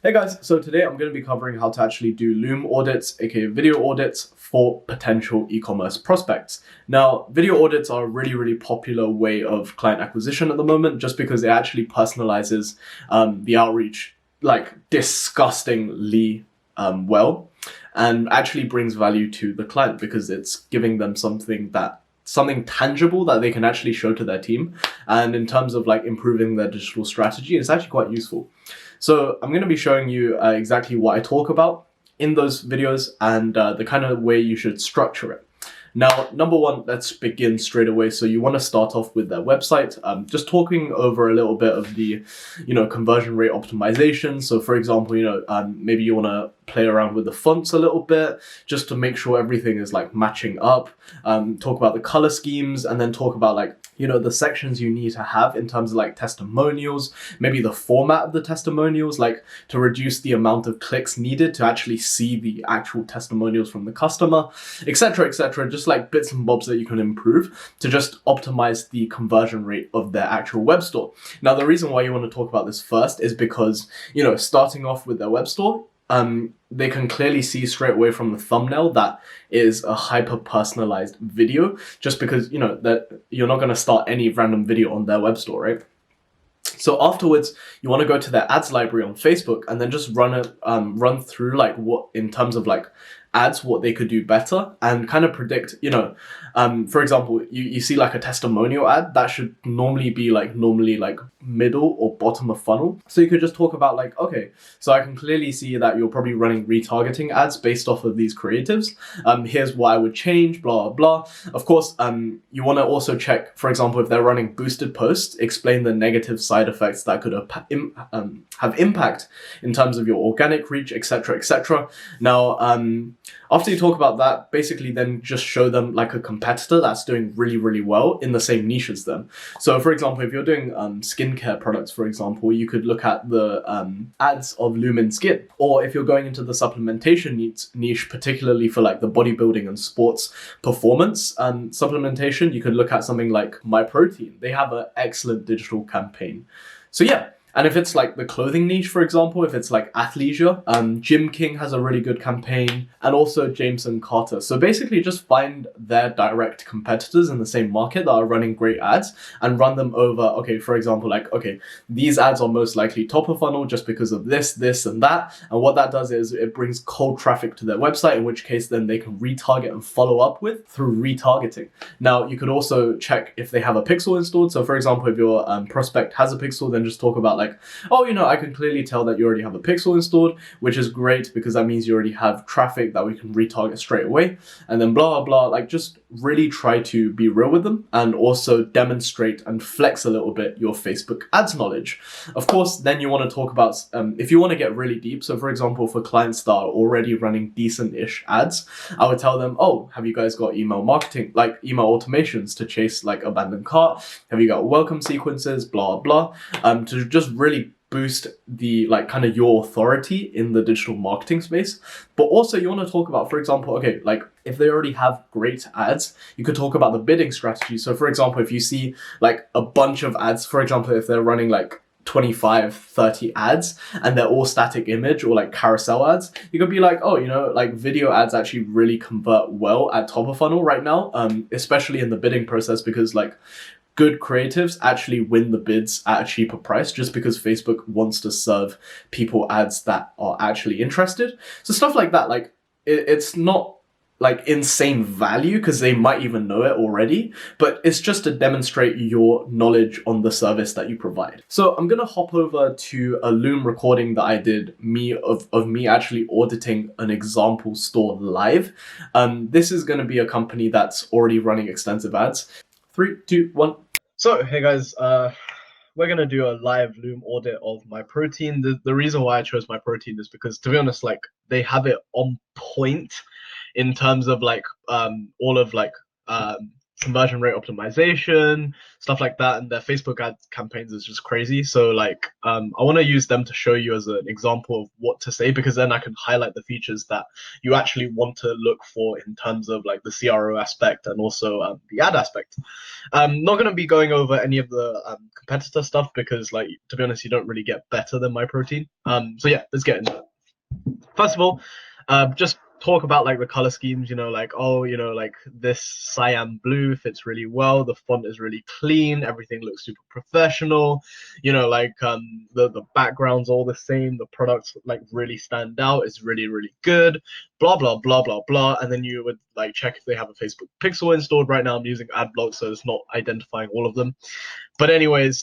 Hey guys, so today I'm going to be covering how to actually do Loom audits, aka video audits, for potential e-commerce prospects. Now, video audits are a really popular way of client acquisition at the moment, just because it actually personalizes the outreach like disgustingly well, and actually brings value to the client because it's giving them something tangible that they can actually show to their team. And in terms of like improving their digital strategy, it's actually quite useful. So I'm going to be showing you exactly what I talk about in those videos and the kind of way you should structure it. Now, number one, let's begin straight away. So you want to start off with their website, just talking over a little bit of the, conversion rate optimization. So for example, maybe you want to play around with the fonts a little bit just to make sure everything is like matching up. Talk about the color schemes, and then talk about like, the sections you need to have in terms of like testimonials, maybe the format of the testimonials, like to reduce the amount of clicks needed to actually see the actual testimonials from the customer, etc., etc. Just like bits and bobs that you can improve to just optimize the conversion rate of their actual web store. Now, the reason why you want to talk about this first is because, starting off with their web store, they can clearly see straight away from the thumbnail that is a hyper personalized video, just because that you're not going to start any random video on their web store, right? So afterwards, you want to go to their ads library on Facebook and then just run through like what in terms of like ads, what they could do better, and kind of predict, for example, you see like a testimonial ad that should normally be like middle or bottom of funnel. So you could just talk about like, okay, so I can clearly see that you're probably running retargeting ads based off of these creatives. Here's what I would change, blah, blah. Of course, you want to also check, for example, if they're running boosted posts, explain the negative side effects that could have impact in terms of your organic reach, etc., etc. Now, after you talk about that, basically then just show them like a competitor that's doing really well in the same niche as them. So for example, if you're doing skincare products, for example, you could look at the ads of Lumen Skin. Or if you're going into the supplementation niche, particularly for like the bodybuilding and sports performance supplementation, you could look at something like MyProtein. They have an excellent digital campaign. So yeah. And if it's like the clothing niche, for example, if it's like athleisure, Jim King has a really good campaign, and also Jameson Carter. So basically just find their direct competitors in the same market that are running great ads and run them over. Okay, for example, like, okay, these ads are most likely top of funnel just because of this, and that. And what that does is it brings cold traffic to their website, in which case then they can retarget and follow up with through retargeting. Now, you could also check if they have a pixel installed. So for example, if your prospect has a pixel, then just talk about like, oh, I can clearly tell that you already have a pixel installed, which is great because that means you already have traffic that we can retarget straight away. And then blah, blah, like just really try to be real with them and also demonstrate and flex a little bit your Facebook ads knowledge. Of course, then you want to talk about, if you want to get really deep. So for example, for clients that are already running decent-ish ads, I would tell them, oh, have you guys got email marketing, like email automations to chase like abandoned cart? Have you got welcome sequences, blah, blah, to just really boost the like kind of your authority in the digital marketing space. But also you want to talk about, for example, okay, like if they already have great ads, you could talk about the bidding strategy. So for example, if you see like a bunch of ads, for example, if they're running like 25, 30 ads and they're all static image or like carousel ads, you could be like, oh, like video ads actually really convert well at top of funnel right now, especially in the bidding process, because like good creatives actually win the bids at a cheaper price just because Facebook wants to serve people ads that are actually interested. So stuff like that, like it's not like insane value because they might even know it already, but it's just to demonstrate your knowledge on the service that you provide. So I'm going to hop over to a Loom recording that I did of me actually auditing an example store live. This is going to be a company that's already running extensive ads. 3, 2, 1. So, hey guys, we're going to do a live Loom audit of MyProtein. The reason why I chose MyProtein is because, to be honest, like they have it on point in terms of like all of like conversion rate optimization, stuff like that, and their Facebook ad campaigns is just crazy. So like I want to use them to show you as an example of what to say, because then I can highlight the features that you actually want to look for in terms of like the CRO aspect and also the ad aspect. I'm not going to be going over any of the competitor stuff because, like, to be honest, you don't really get better than MyProtein. So yeah, let's get into it. First of all, just talk about like the color schemes, like, oh, like this cyan blue fits really well, the font is really clean, everything looks super professional, like the background's all the same, the products like really stand out, it's really, really good, blah blah blah blah blah. And then you would like check if they have a Facebook pixel installed. Right now I'm using adblock, so it's not identifying all of them. But anyways,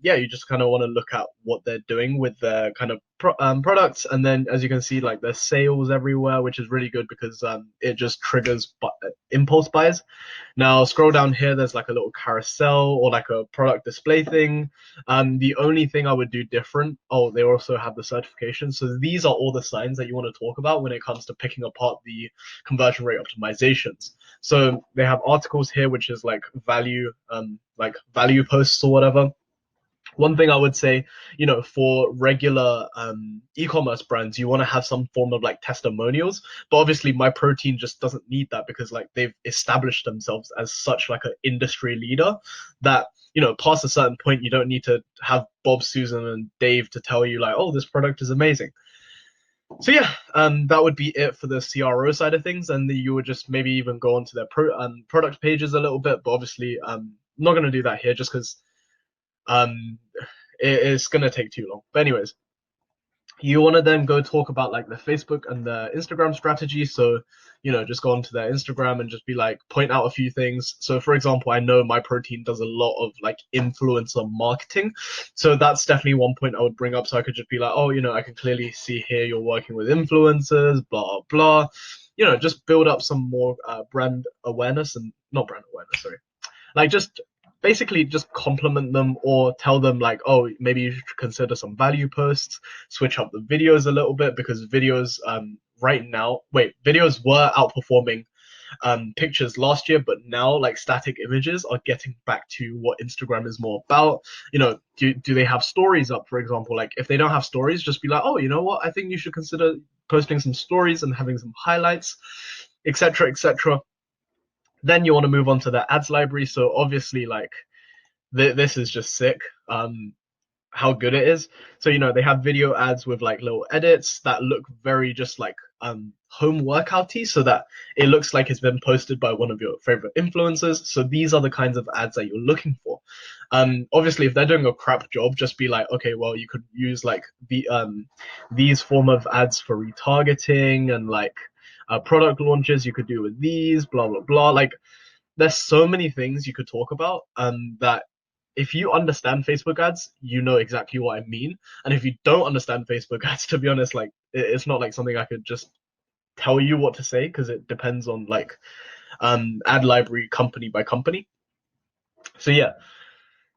yeah, you just kind of want to look at what they're doing with their kind of products, and then as you can see, like there's sales everywhere, which is really good because it just triggers impulse buys. Now scroll down here, there's like a little carousel or like a product display thing. The only thing I would do different, oh, they also have the certification. So these are all the signs that you want to talk about when it comes to picking apart the conversion rate optimizations. So they have articles here, which is like value posts or whatever. One thing I would say, for regular e-commerce brands, you want to have some form of like testimonials. But obviously, MyProtein just doesn't need that because like they've established themselves as such like an industry leader that, past a certain point, you don't need to have Bob, Susan, and Dave to tell you like, oh, this product is amazing. So yeah, that would be it for the CRO side of things, and you would just maybe even go onto their product pages a little bit. But obviously, I'm not going to do that here just because it's going to take too long. But anyways, you want to then go talk about like the Facebook and the Instagram strategy. So, just go onto their Instagram and just be like, point out a few things. So for example, I know MyProtein does a lot of like influencer marketing. So that's definitely one point I would bring up. So I could just be like, oh, I can clearly see here you're working with influencers, blah, blah. Just build up some more brand awareness, and not brand awareness, sorry. Like just basically just compliment them or tell them like, oh, maybe you should consider some value posts, switch up the videos a little bit, because videos videos were outperforming pictures last year, but now like static images are getting back to what Instagram is more about. Do they have stories up, for example? Like if they don't have stories, just be like, oh, you know what, I think you should consider posting some stories and having some highlights, etc., etc. Then you want to move on to the ads library. So obviously, like this is just sick. How good it is. So they have video ads with like little edits that look very just like home workouty, so that it looks like it's been posted by one of your favorite influencers. So these are the kinds of ads that you're looking for. Obviously, if they're doing a crap job, just be like, okay, well, you could use like these form of ads for retargeting, and like product launches you could do with these, blah blah blah. Like there's so many things you could talk about that if you understand Facebook ads, you know exactly what I mean. And if you don't understand Facebook ads, to be honest, like it's not like something I could just tell you what to say, because it depends on like ad library company by company. So yeah,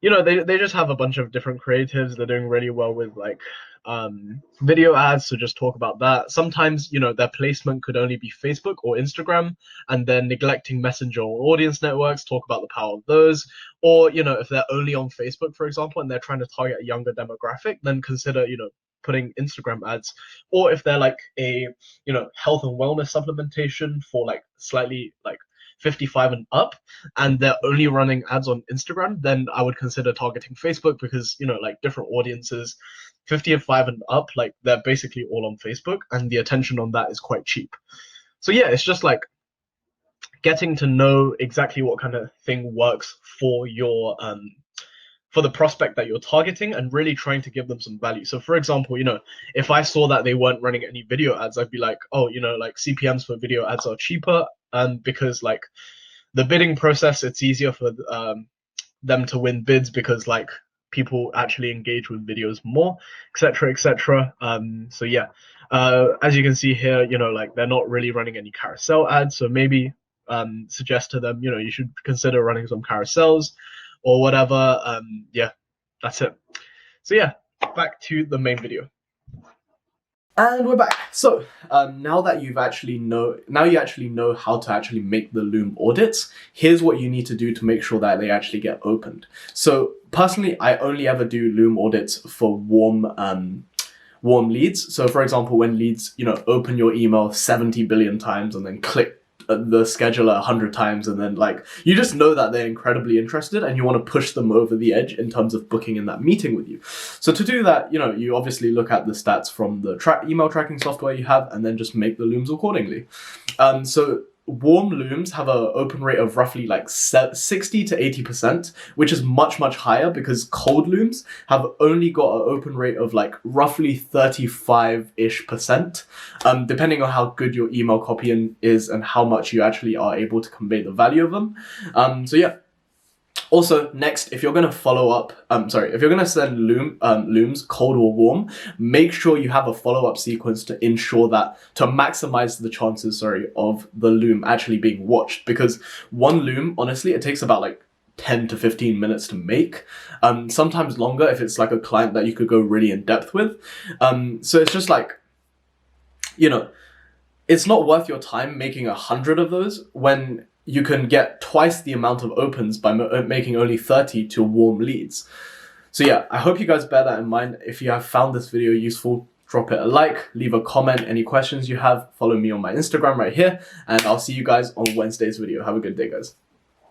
they just have a bunch of different creatives. They're doing really well with like video ads, so just talk about that. Sometimes their placement could only be Facebook or Instagram, and then neglecting Messenger or audience networks, talk about the power of those. Or if they're only on Facebook, for example, and they're trying to target a younger demographic, then consider putting Instagram ads. Or if they're like a health and wellness supplementation for like slightly like 55 and up, and they're only running ads on Instagram, then I would consider targeting Facebook, because like different audiences, 55 and up, like they're basically all on Facebook, and the attention on that is quite cheap. So yeah, it's just like getting to know exactly what kind of thing works for your for the prospect that you're targeting, and really trying to give them some value. So for example, if I saw that they weren't running any video ads, I'd be like, oh, like CPMs for video ads are cheaper, and because like the bidding process, it's easier for them to win bids, because like people actually engage with videos more, etc., etc. So yeah, as you can see here, like they're not really running any carousel ads, so maybe suggest to them, you should consider running some carousels or whatever. Yeah, that's it. So yeah, back to the main video. And we're back. So now you actually know how to actually make the Loom audits. Here's what you need to do to make sure that they actually get opened. So personally, I only ever do Loom audits for warm leads. So for example, when leads, open your email 70 billion times and then click the scheduler 100 times, and then you just know that they're incredibly interested and you want to push them over the edge in terms of booking in that meeting with you. So to do that, you obviously look at the stats from the email tracking software you have and then just make the looms accordingly. So warm looms have an open rate of roughly 60 to 80%, which is much, much higher because cold looms have only got an open rate of roughly 35-ish%, depending on how good your email copy is and how much you actually are able to convey the value of them. So yeah. Also, next, if you're going to if you're going to send looms cold or warm, make sure you have a follow-up sequence to maximize the chances, of the loom actually being watched. Because one loom, honestly, it takes about 10 to 15 minutes to make, sometimes longer if it's a client that you could go really in depth with. So it's just it's not worth your time making 100 of those when you can get twice the amount of opens by making only 30 to warm leads. So yeah, I hope you guys bear that in mind. If you have found this video useful, drop it a like, leave a comment, any questions you have, follow me on my Instagram right here, and I'll see you guys on Wednesday's video. Have a good day, guys.